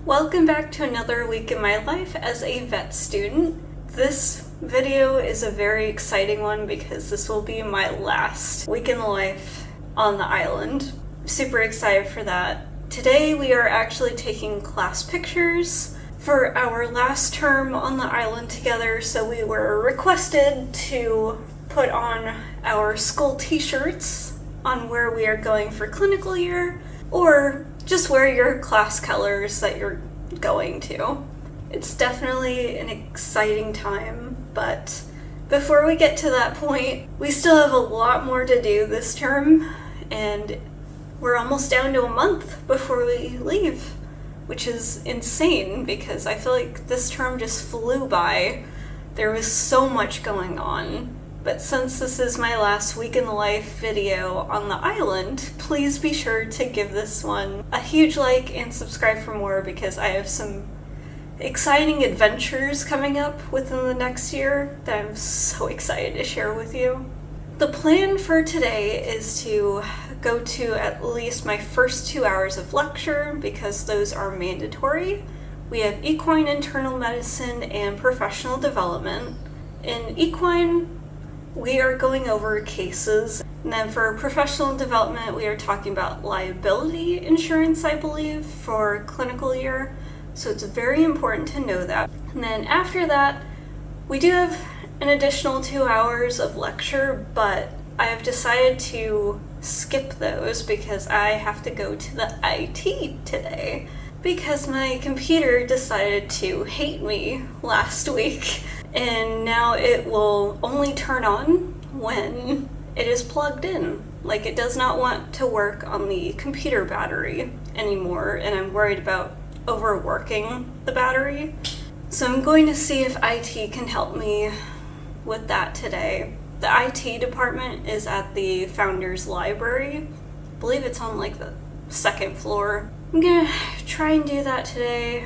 Welcome back to another week in my life as a vet student. This video is a very exciting one because this will be my last week in life on the island. Super excited for that. Today we are actually taking class pictures for our last term on the island together, so we were requested to put on our school t-shirts on where we are going for clinical year, or just wear your class colors that you're going to. It's definitely an exciting time, but before we get to that point, we still have a lot more to do this term, and we're almost down to a month before we leave, which is insane because I feel like this term just flew by. There was so much going on. But since this is my last week in the life video on the island, please be sure to give this one a huge like and subscribe for more because I have some exciting adventures coming up within the next year that I'm so excited to share with you. The plan for today is to go to at least my first 2 hours of lecture because those are mandatory. We have equine internal medicine and professional development. In equine, we are going over cases, and then for professional development, we are talking about liability insurance, I believe, for clinical year. So it's very important to know that. And then after that, we do have an additional 2 hours of lecture, but I have decided to skip those because I have to go to the IT today because my computer decided to hate me last week. And now it will only turn on when it is plugged in. Like, it does not want to work on the computer battery anymore, and I'm worried about overworking the battery. So I'm going to see if IT can help me with that today. The IT department is at the Founders Library. I believe it's on like the second floor. I'm gonna try and do that today.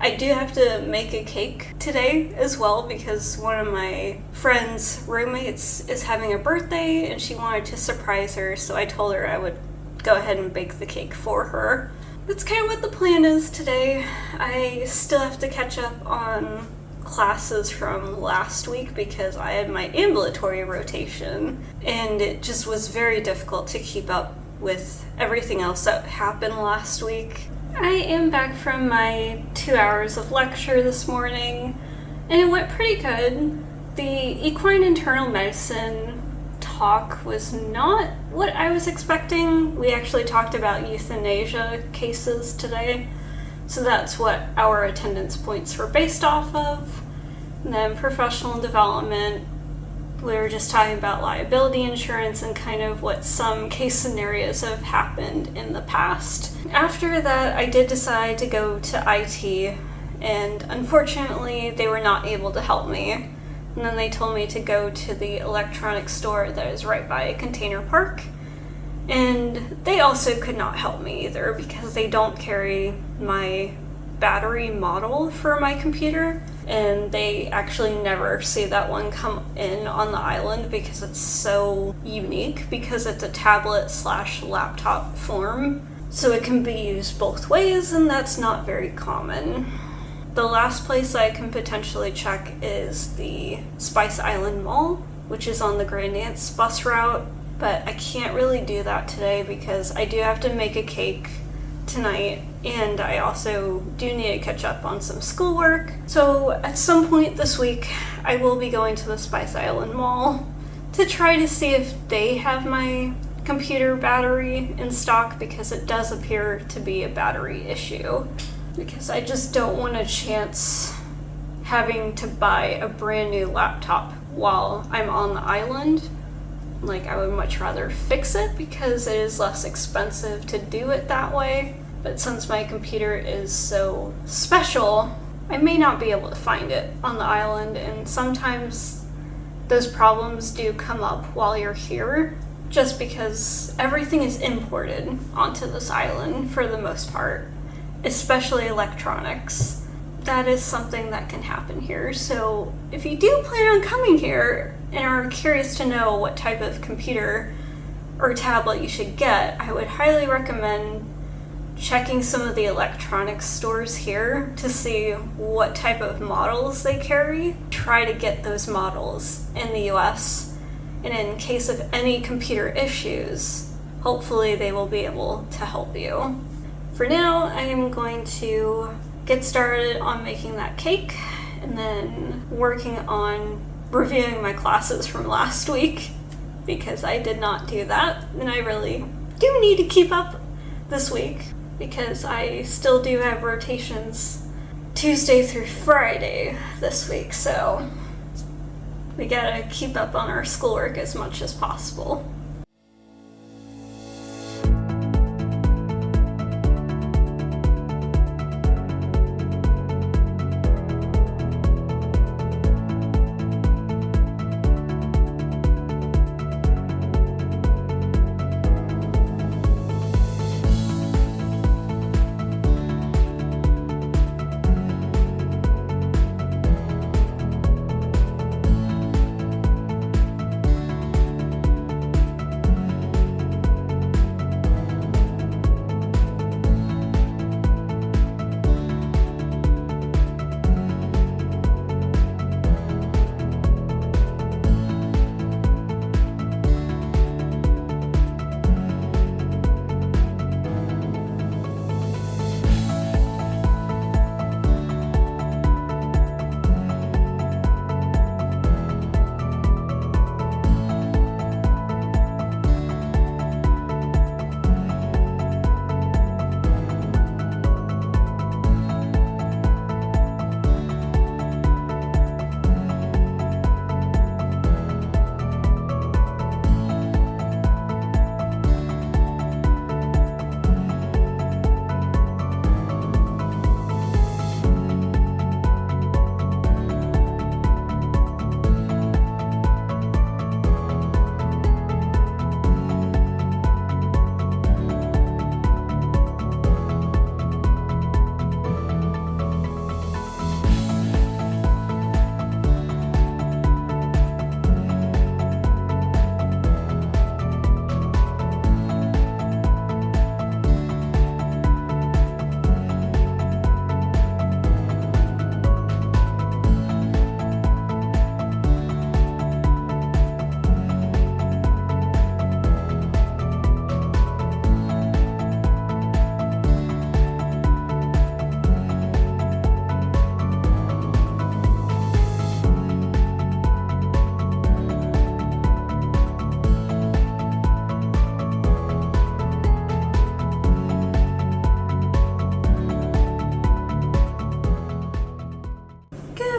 I do have to make a cake today as well because one of my friend's roommates is having a birthday and she wanted to surprise her, so I told her I would go ahead and bake the cake for her. That's kind of what the plan is today. I still have to catch up on classes from last week because I had my ambulatory rotation and it just was very difficult to keep up with everything else that happened last week. I am back from my 2 hours of lecture this morning, and it went pretty good. The equine internal medicine talk was not what I was expecting. We actually talked about euthanasia cases today, so that's what our attendance points were based off of. And then professional development, we were just talking about liability insurance and kind of what some case scenarios have happened in the past. After that, I did decide to go to IT, and unfortunately, they were not able to help me. And then they told me to go to the electronics store that is right by Container Park, and they also could not help me either because they don't carry my battery model for my computer, and they actually never see that one come in on the island because it's so unique because it's a tablet/laptop form, so it can be used both ways, and that's not very common. The last place I can potentially check is the Spice Island Mall, which is on the Grand Anse bus route, but I can't really do that today because I do have to make a cake tonight, and I also do need to catch up on some schoolwork. So at some point this week, I will be going to the Spice Island Mall to try to see if they have my computer battery in stock because it does appear to be a battery issue. Because I just don't want to chance having to buy a brand new laptop while I'm on the island. Like, I would much rather fix it because it is less expensive to do it that way. But since my computer is so special, I may not be able to find it on the island, and sometimes those problems do come up while you're here, just because everything is imported onto this island for the most part, especially electronics. That is something that can happen here. So if you do plan on coming here and are curious to know what type of computer or tablet you should get, I would highly recommend checking some of the electronics stores here to see what type of models they carry. Try to get those models in the US, and in case of any computer issues, hopefully they will be able to help you. For now, I am going to get started on making that cake and then working on reviewing my classes from last week, because I did not do that, and I really do need to keep up this week because I still do have rotations Tuesday through Friday this week, so we gotta keep up on our schoolwork as much as possible.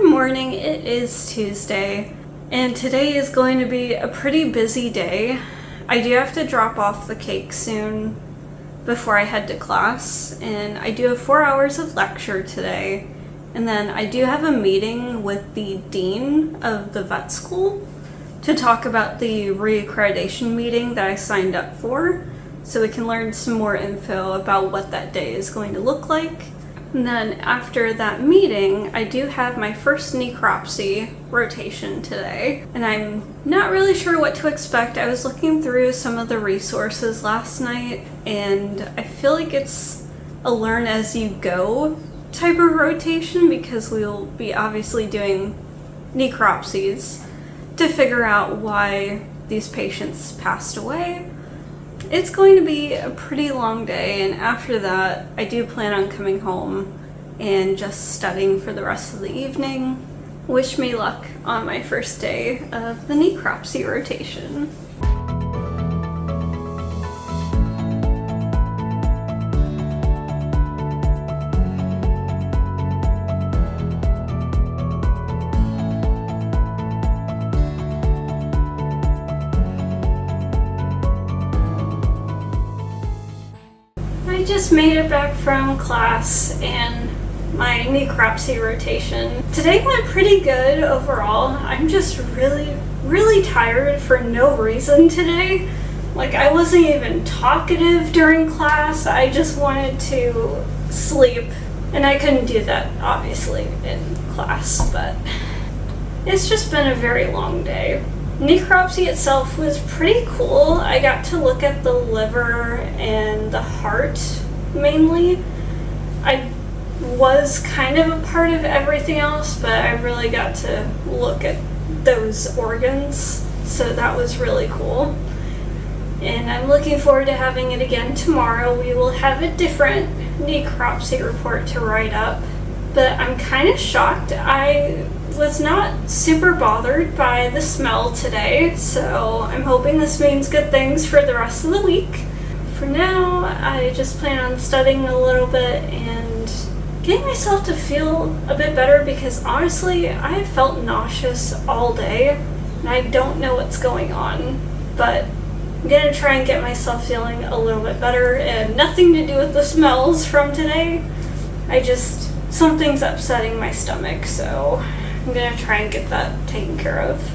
Morning, it is Tuesday, and today is going to be a pretty busy day. I do have to drop off the cake soon before I head to class, and I do have 4 hours of lecture today, and then I do have a meeting with the dean of the vet school to talk about the reaccreditation meeting that I signed up for, so we can learn some more info about what that day is going to look like. And then after that meeting, I do have my first necropsy rotation today, and I'm not really sure what to expect. I was looking through some of the resources last night, and I feel like it's a learn as you go type of rotation, because we'll be obviously doing necropsies to figure out why these patients passed away. It's going to be a pretty long day, and after that, I do plan on coming home and just studying for the rest of the evening. Wish me luck on my first day of the necropsy rotation. I just made it back from class and my necropsy rotation. Today went pretty good overall. I'm just really tired for no reason today. Like, I wasn't even talkative during class. I just wanted to sleep, and I couldn't do that obviously in class, but it's just been a very long day. Necropsy itself was pretty cool. I got to look at the liver and the heart mainly. I was kind of a part of everything else, but I really got to look at those organs, so that was really cool. And I'm looking forward to having it again tomorrow. We will have a different necropsy report to write up, but I'm kind of shocked. I was not super bothered by the smell today, so I'm hoping this means good things for the rest of the week. For now, I just plan on studying a little bit and getting myself to feel a bit better, because honestly, I have felt nauseous all day and I don't know what's going on, but I'm gonna try and get myself feeling a little bit better, and nothing to do with the smells from today. Something's upsetting my stomach, so I'm gonna try and get that taken care of.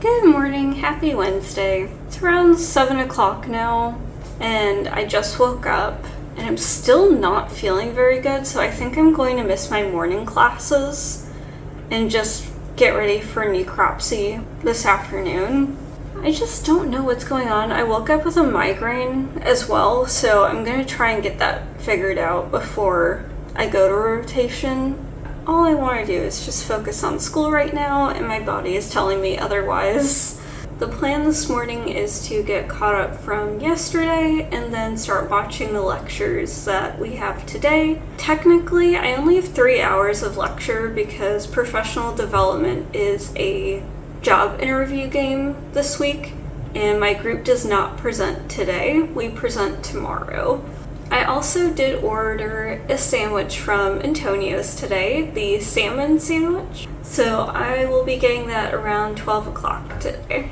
Good morning, happy Wednesday. It's around 7 o'clock now, and I just woke up, and I'm still not feeling very good, so I think I'm going to miss my morning classes and just get ready for necropsy this afternoon. I just don't know what's going on. I woke up with a migraine as well, so I'm going to try and get that figured out before I go to rotation. All I want to do is just focus on school right now, and my body is telling me otherwise. The plan this morning is to get caught up from yesterday and then start watching the lectures that we have today. Technically, I only have 3 hours of lecture because professional development is a job interview game this week, and my group does not present today. We present tomorrow. I also did order a sandwich from Antonio's today, the salmon sandwich, so I will be getting that around 12 o'clock today.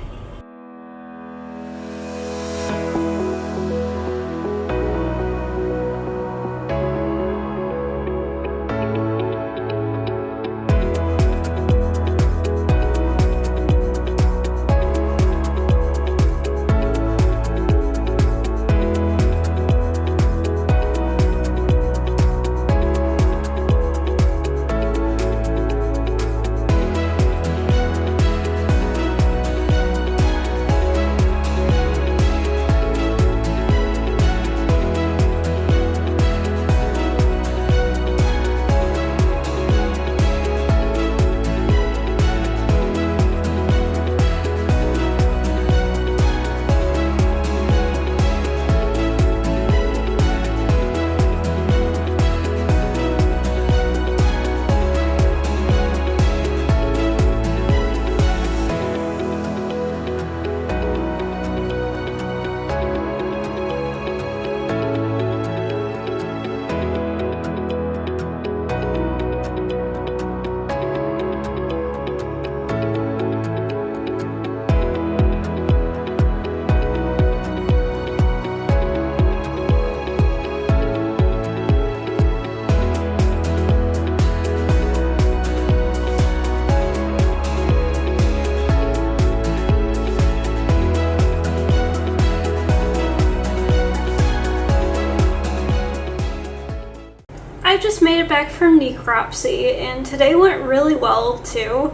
I just made it back from necropsy, and today went really well too.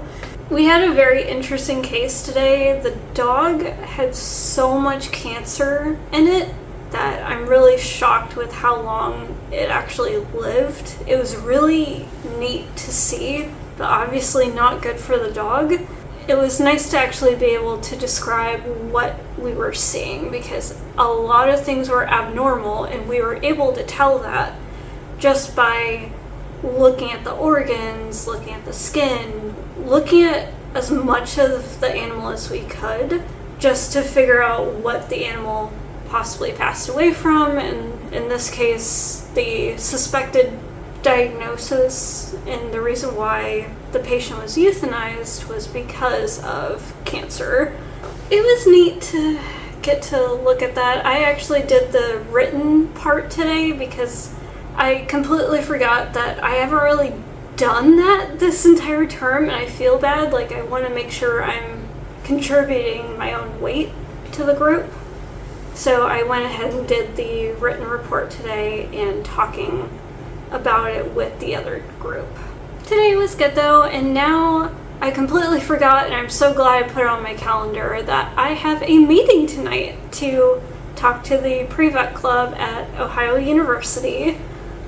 We had a very interesting case today. The dog had so much cancer in it that I'm really shocked with how long it actually lived. It was really neat to see, but obviously not good for the dog. It was nice to actually be able to describe what we were seeing, because a lot of things were abnormal, and we were able to tell that just by looking at the organs, looking at the skin, looking at as much of the animal as we could, just to figure out what the animal possibly passed away from, and in this case, the suspected diagnosis and the reason why the patient was euthanized was because of cancer. It was neat to get to look at that. I actually did the written part today because I completely forgot that I haven't really done that this entire term, and I feel bad. Like, I want to make sure I'm contributing my own weight to the group. So I went ahead and did the written report today and talking about it with the other group. Today was good though, and now I completely forgot, and I'm so glad I put it on my calendar, that I have a meeting tonight to talk to the pre-vet club at Ohio University.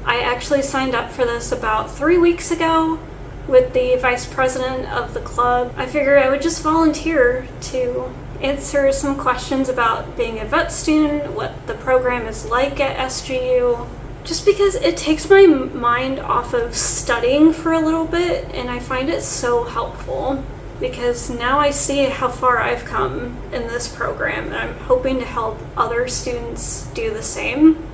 I actually signed up for this about 3 weeks ago with the vice president of the club. I figured I would just volunteer to answer some questions about being a vet student, what the program is like at SGU, just because it takes my mind off of studying for a little bit, and I find it so helpful because now I see how far I've come in this program, and I'm hoping to help other students do the same.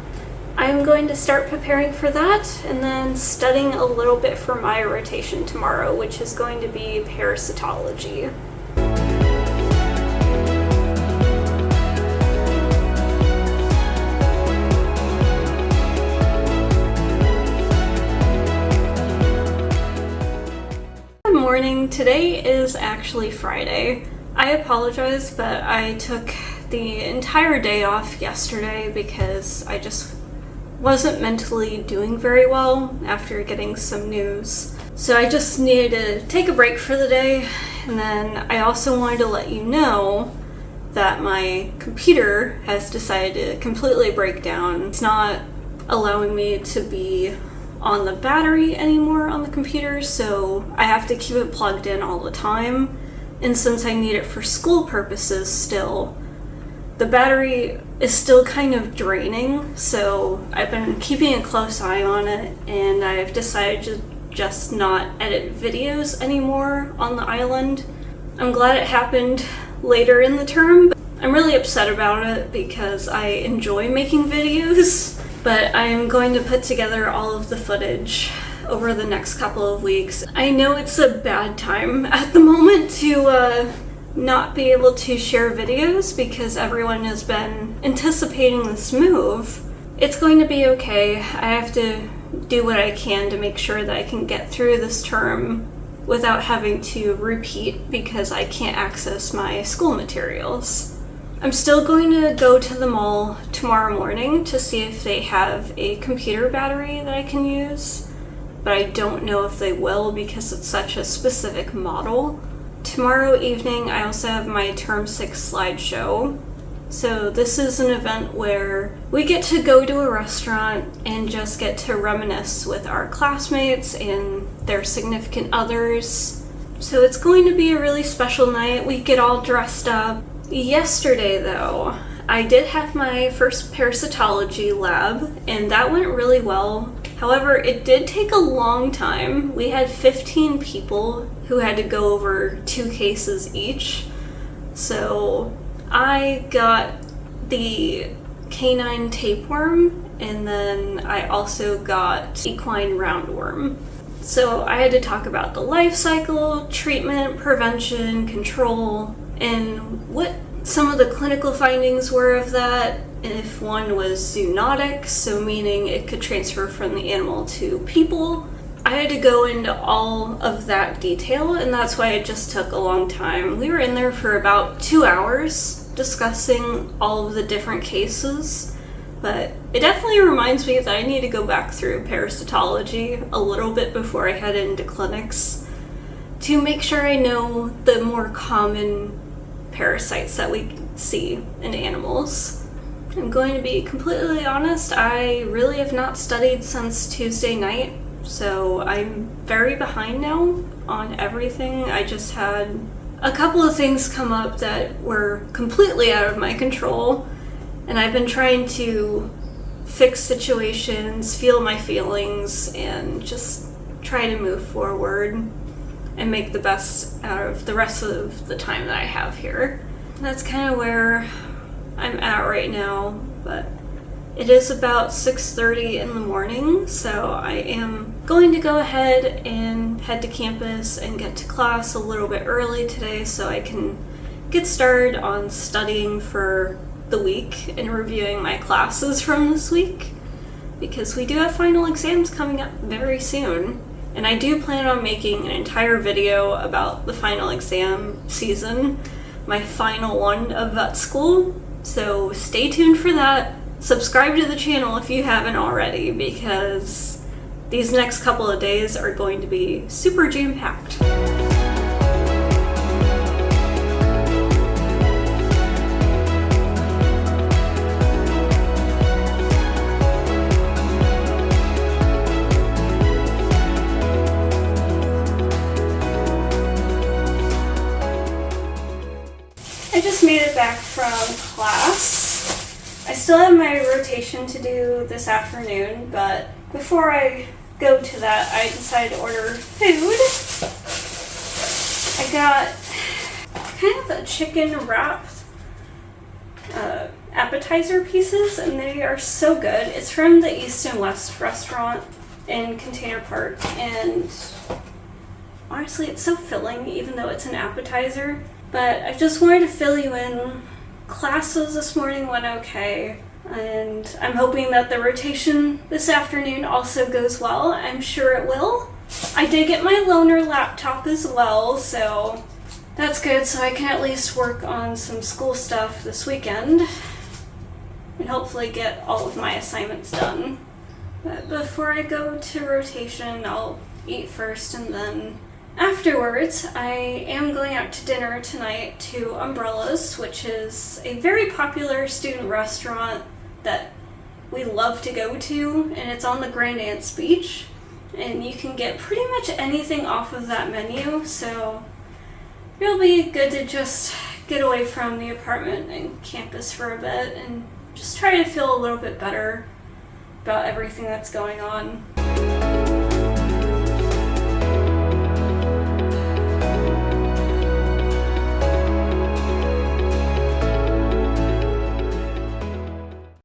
I'm going to start preparing for that and then studying a little bit for my rotation tomorrow, which is going to be Parasitology. Good morning. Today is actually Friday. I apologize, but I took the entire day off yesterday because I just wasn't mentally doing very well after getting some news. So I just needed to take a break for the day, and then I also wanted to let you know that my computer has decided to completely break down. It's not allowing me to be on the battery anymore on the computer, so I have to keep it plugged in all the time. And since I need it for school purposes still, the battery is still kind of draining, so I've been keeping a close eye on it, and I've decided to just not edit videos anymore on the island. I'm glad it happened later in the term. I'm really upset about it because I enjoy making videos, but I'm going to put together all of the footage over the next couple of weeks. I know it's a bad time at the moment to not be able to share videos because everyone has been anticipating this move. It's going to be okay. I have to do what I can to make sure that I can get through this term without having to repeat because I can't access my school materials. I'm still going to go to the mall tomorrow morning to see if they have a computer battery that I can use, but I don't know if they will because it's such a specific model. Tomorrow evening, I also have my Term 6 slideshow. So this is an event where we get to go to a restaurant and just get to reminisce with our classmates and their significant others. So it's going to be a really special night. We get all dressed up. Yesterday, though, I did have my first parasitology lab, and that went really well. However, it did take a long time. We had 15 people who had to go over 2 cases each. So I got the canine tapeworm, and then I also got equine roundworm. So I had to talk about the life cycle, treatment, prevention, control, and what some of the clinical findings were of that. If one was zoonotic, so meaning it could transfer from the animal to people. I had to go into all of that detail, and that's why it just took a long time. We were in there for about 2 hours discussing all of the different cases, but it definitely reminds me that I need to go back through parasitology a little bit before I head into clinics to make sure I know the more common parasites that we see in animals. I'm going to be completely honest, I really have not studied since Tuesday night, so I'm very behind now on everything. I just had a couple of things come up that were completely out of my control, and I've been trying to fix situations, feel my feelings, and just try to move forward and make the best out of the rest of the time that I have here. That's kind of where I'm at right now, but it is about 6:30 in the morning, so I am going to go ahead and head to campus and get to class a little bit early today so I can get started on studying for the week and reviewing my classes from this week, because we do have final exams coming up very soon. And I do plan on making an entire video about the final exam season, my final one of vet school. So stay tuned for that. Subscribe to the channel if you haven't already, because these next couple of days are going to be super jam-packed. made it back from class. I still have my rotation to do this afternoon, but before I go to that, I decided to order food. I got kind of a chicken wrap appetizer pieces, and they are so good. It's from the East and West restaurant in Container Park, and honestly, it's so filling, even though it's an appetizer. But I just wanted to fill you in. Classes this morning went okay, and I'm hoping that the rotation this afternoon also goes well. I'm sure it will. I did get my loaner laptop as well, so that's good, so I can at least work on some school stuff this weekend and hopefully get all of my assignments done. But before I go to rotation, I'll eat first, and then afterwards, I am going out to dinner tonight to Umbrellas, which is a very popular student restaurant that we love to go to, and it's on the Grand Anse Beach, and you can get pretty much anything off of that menu, so it'll be good to just get away from the apartment and campus for a bit and just try to feel a little bit better about everything that's going on.